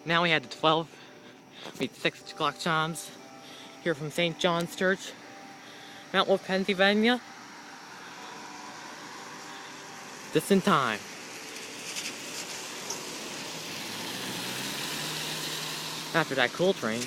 Now we had the 12, we had 6 o'clock chimes here from St. John's Church, Mount Wolf, Pennsylvania. Just in time. After that cool train.